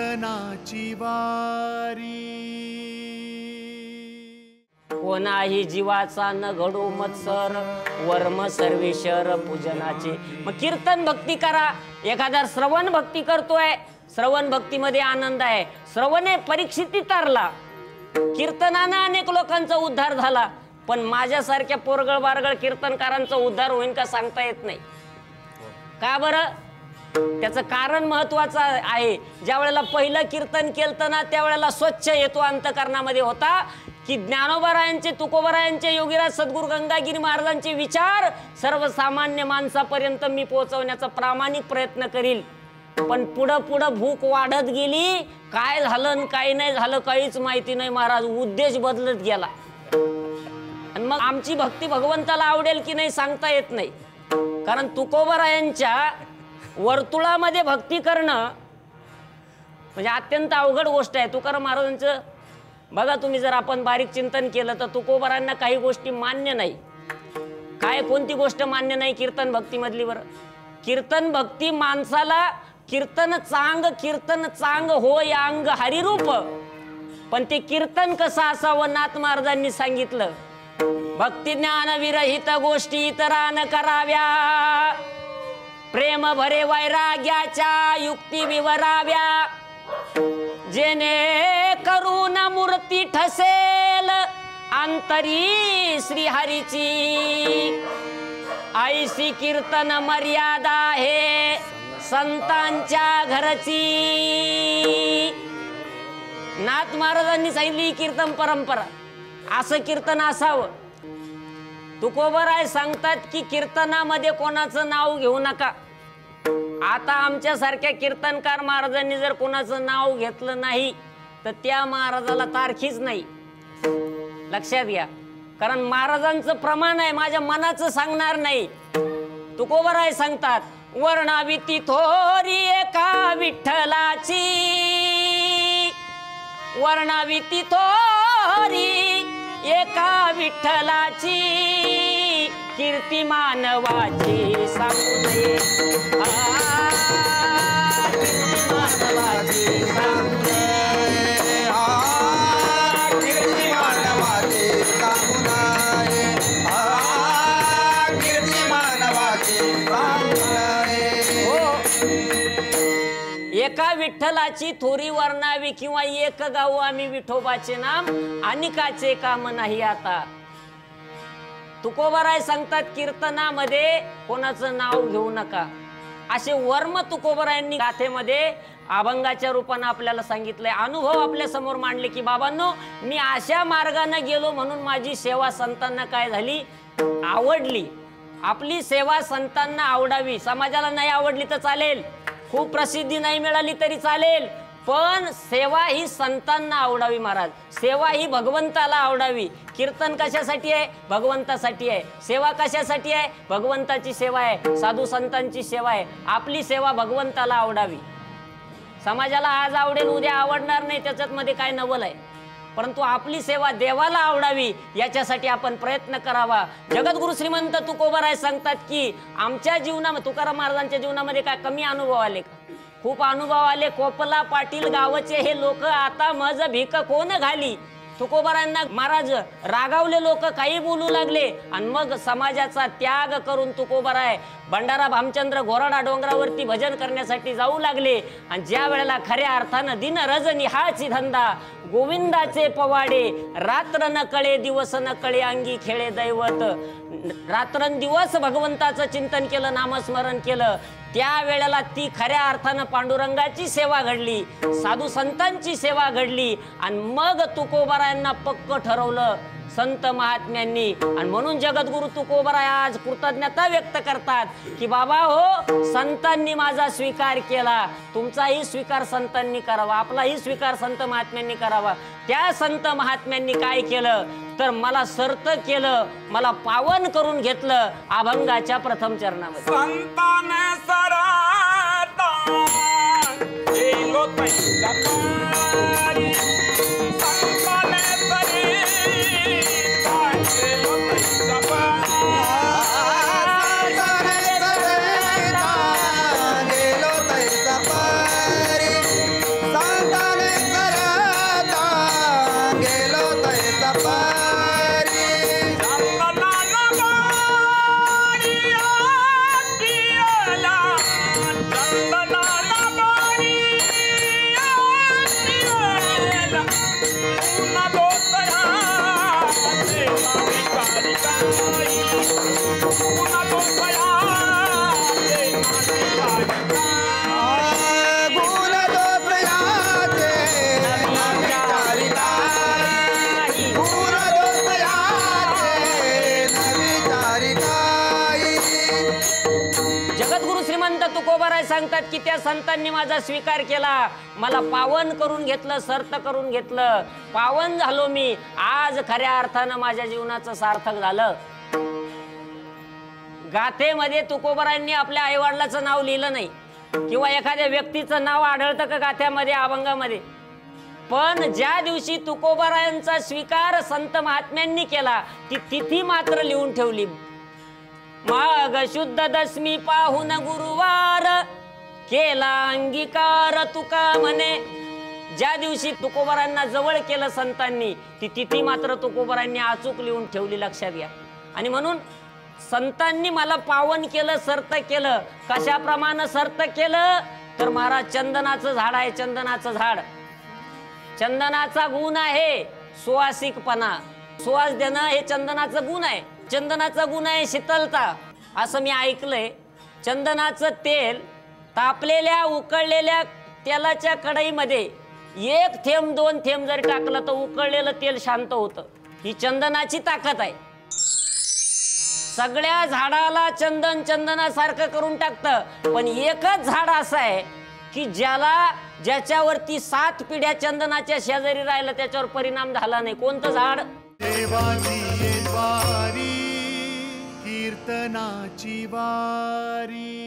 कीर्तनाची वारी। कोणाही जीवाचा न घडो मत्सर, वर्म सर्वेश्वर पूजनाचे। मग कीर्तन भक्ती करा। एखादा श्रवण भक्ती करतोय, श्रवण भक्तीमध्ये आनंद आहे। श्रवणे परीक्षिती तारला, कीर्तनानं अनेक लोकांचा उद्धार झाला, पण माझ्यासारख्या पोरगळ बारगळ कीर्तनकारांचा उद्धार होईल का सांगता येत नाही। का बरं? त्याचं कारण महत्वाचं आहे। ज्या वेळेला पहिलं कीर्तन केलं ना, त्यावेळेला स्वच्छ हेतू अंतकरणामध्ये होता की ज्ञानोबारायांचे, तुकोबारायांचे, योगीराज सद्गुरू गंगागिरी महाराजांचे विचार सर्वसामान्य माणसापर्यंत मी पोहोचवण्याचा प्रामाणिक प्रयत्न करील। पण पुढं पुढं भूक वाढत गेली, काय झालं काय नाही झालं काहीच माहिती नाही महाराज, उद्देश बदलत गेला। आणि मग आमची भक्ती भगवंताला आवडेल की नाही सांगता येत नाही, कारण तुकोबारायांच्या वर्तुळामध्ये भक्ती करणं म्हणजे अत्यंत अवघड गोष्ट आहे। तुकाराम महाराजांचं बघा तुम्ही, जर आपण बारीक चिंतन केलं तर तुकोबारांना काही गोष्टी मान्य नाही। काय, कोणती गोष्ट मान्य नाही कीर्तन भक्तीमधली? बरं, कीर्तन भक्ती माणसाला कीर्तन चांग हो यांग हरिरूप, पण ते कीर्तन कसं असावं नाथ महाराजांनी सांगितलं। भक्ती ज्ञान विरहित गोष्टी इतरान कराव्या, प्रेम भरे वैराग्याच्या युक्ती विवराव्या, जेणे करून मूर्ती ठसेल अंतरी श्रीहरीची, ऐसी कीर्तन मर्यादा हे संतांच्या घरची। नाथ महाराजांनी सांगितली कीर्तन परंपरा, असं कीर्तन असावं। तुकोबाराय सांगतात की कीर्तनामध्ये कोणाचं नाव घेऊ नका। आता आमच्या सारख्या कीर्तनकार महाराजांनी जर कोणाचं नाव घेतलं नाही तर त्या महाराजाला तारखीच नाही, लक्षात घ्या। कारण महाराजांचं प्रमाण आहे, माझ्या मनाचं सांगणार नाही। तुकोबाराय सांगतात, वर्णावी ती थोरी एका विठ्ठलाची, वर्णावी ती थोरी एका विठ्ठलाची, कीर्ती मानवाची सांगू नये, कीर्ती मानवाची सांगू नये, कीर्ती मानवाची सांगू नये, कीर्ती मानवाची सांगू नये। एका विठ्ठलाची थोरी वर्णावी किंवा एक गाऊ आम्ही विठोबाचे नाम, अनिकाचे काम नाही आता। तुकोबाराय सांगतात कीर्तनामध्ये कोणाचं नाव घेऊ नका, असे वर्म तुकोबारायांनी गाथेमध्ये अभंगाच्या रूपाने आपल्याला सांगितलंय। अनुभव आपल्या समोर मांडले की बाबांनो, मी अशा मार्गाने गेलो म्हणून माझी सेवा संतांना काय झाली, आवडली। आपली सेवा संतांना आवडावी, समाजाला नाही आवडली तर चालेल, खूप प्रसिद्धी नाही मिळाली तरी चालेल, पण सेवा ही संतांना आवडावी महाराज, सेवा ही भगवंताला आवडावी। कीर्तन कशासाठी आहे? भगवंतासाठी आहे। सेवा कशासाठी आहे? भगवंताची सेवा आहे, साधू संतांची सेवा आहे। आपली सेवा भगवंताला आवडावी। समाजाला आज आवडेल उद्या आवडणार नाही, त्याच्यात मध्ये काय नवल आहे, परंतु आपली सेवा देवाला आवडावी याच्यासाठी आपण प्रयत्न करावा। जगद्गुरु श्रीमंत तुकोबाराय सांगतात की आमच्या जीवनामध्ये, तुकाराम महाराजांच्या जीवनामध्ये काय कमी अनुभव आले का? खूप अनुभव आले। कोपला पाटील गावचे हे लोक आता मज भीक कोण घाली। तुकोबारांना महाराज रागावले, लोक काही बोलू लागले, आणि मग समाजाचा त्याग करून तुकोबाराय भंडारा भामचंद्र घोराडा डोंगरावरती भजन करण्यासाठी जाऊ लागले। आणि ज्या वेळेला खऱ्या अर्थानं दिन रजनी हाची धंदा, गोविंदाचे पवाडे, रात्र न कळे दिवस न कळे अंगी खेळे दैवत, रात्रंदिवस भगवंताचं चिंतन केलं, नामस्मरण केलं, त्या वेळेला ती खऱ्या अर्थानं पांडुरंगाची सेवा घडली, साधू संतांची सेवा घडली। आणि मग तुकोबारायांना पक्क ठरवलं संत महात्म्यांनी, आणि म्हणून जगद्गुरु तुकोबाराय आज कृतज्ञता व्यक्त करतात की बाबा हो, संतांनी माझा स्वीकार केला, तुमचाही स्वीकार संतांनी करावा, आपलाही स्वीकार संत महात्म्यांनी करावा। त्या संत महात्म्यांनी काय केलं तर मला सर्त केलं, मला पावन करून घेतलं अभंगाच्या प्रथम चरणामध्ये। संताने सराता गेलो तैसा पारी, संताने सरिता गेलो तैसा गेलो तैसा पारी, गुण दोषयाचे नावे कारिकाई गुण दोषयाचे नावे कारिकाई गुण दोषयाचे नावे कारिकाई गुण दोषयाचे नावे कारिकाई जगद्गुरु श्रीमंत तुकोबाराय सांगतात की त्या संतांनी माझा स्वीकार केला, मला पावन करून घेतलं, सर्त करून घेतलं, पावन झालो मी, आज खऱ्या अर्थानं माझ्या जीवनाचं सार्थक झालं. गाथेमध्ये तुकोबारायांनी आपल्या आईवडिलाचं नाव लिहिलं नाही किंवा एखाद्या व्यक्तीचं नाव आढळतं का गाथ्यामध्ये, अभंगामध्ये. पण ज्या दिवशी तुकोबारायांचा स्वीकार संत महात्म्यांनी केला ती तिथी मात्र लिहून ठेवली. माघ शुद्ध दशमी पाहून गुरुवार केला अंगीकार तुका म्हणे. ज्या दिवशी तुकोबारांना जवळ केलं संतांनी ती तिथी मात्र तुकोबारांनी अचूक लिहून ठेवली, लक्षात घ्या. आणि म्हणून संतांनी मला पावन केलं, सर्त केलं. कशाप्रमाणे सर्त केलं तर महाराज चंदनाचं झाड आहे, चंदनाचं झाड, चंदनाचा गुण आहे सुवासिकपणा, सुवास देणं हे चंदनाचं गुण आहे. चंदनाचा गुण आहे शीतलता. असं मी ऐकलंय, चंदनाचं तेल तापलेल्या उकळलेल्या तेलाच्या कढईमध्ये 1 थेंब 2 थेंब जरी टाकलं तर उकळलेलं तेल शांत होतं. ही चंदनाची ताकद आहे. सगळ्या झाडाला चंदन चंदनासारखं करून टाकतं, पण एकच झाड असं आहे की ज्याच्यावरती 7 पिढ्या चंदनाच्या शेजारी राहिलं त्याच्यावर परिणाम झाला नाही. कोणतं झाड? देवाची वारी कीर्तनाची वारी.